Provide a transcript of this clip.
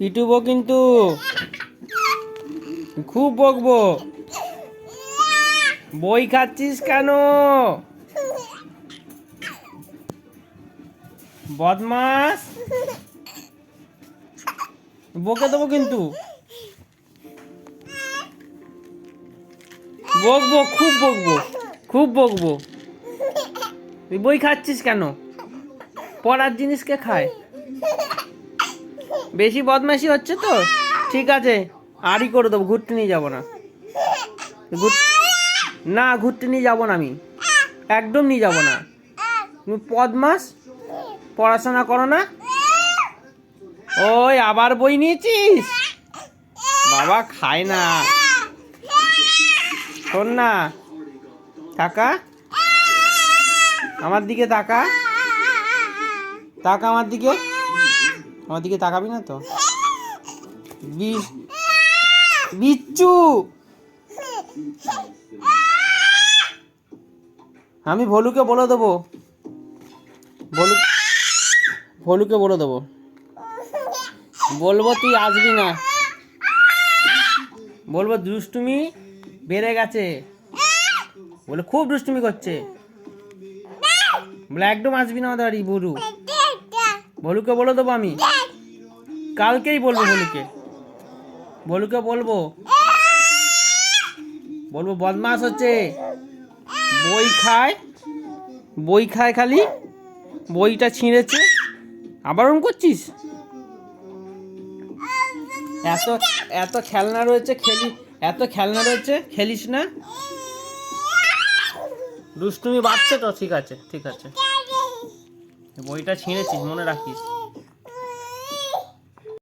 পিটুবো কিন্তু, খুব বকবো। বই খাচ্ছিস কেন? বদমাস, বকে দেবো কিন্তু। বকবো, খুব বকবো, খুব বকবো। তুই বই খাচ্ছিস কেন? পড়ার জিনিস কে খায়? বেশি বদমাশি হচ্ছে তো, ঠিক আছে, আরই করে দেবো। ঘুরতে নিয়ে যাবো না, না ঘুরতে নিয়ে যাবো না আমি, একদম নিয়ে যাবো না। তুমি বদমাস, পড়াশোনা করো না। ওই আবার বই নিয়েছিস? বাবা খায় না। শোন না, তাকা আমার দিকে, তাকা তাকা আমার দিকে, আমার দিকে তাকাবি না তো? বিচ্ছু, আমি ভলুকে বলে দেবো, ভলুকে বলে দেবো, বলবো তুই আসবি না, বলবো দুষ্টুমি বেড়ে গেছে, বলে খুব দুষ্টুমি করছে, বলে একদম আসবি না আমাদের বাড়ি। ভলুকে বলে দেবো আমি, কালকেই বলবো ভলুকে বলবো বদমাস হচ্ছে, বই খায় খালি, বইটা ছিঁড়েছে, আবার ওরম করছিস? এত এত খেলনা রয়েছে, খেলিস না। দুষ্টুমি বাড়ছে তো, ঠিক আছে, বইটা ছিঁড়েছিস, মনে রাখিস।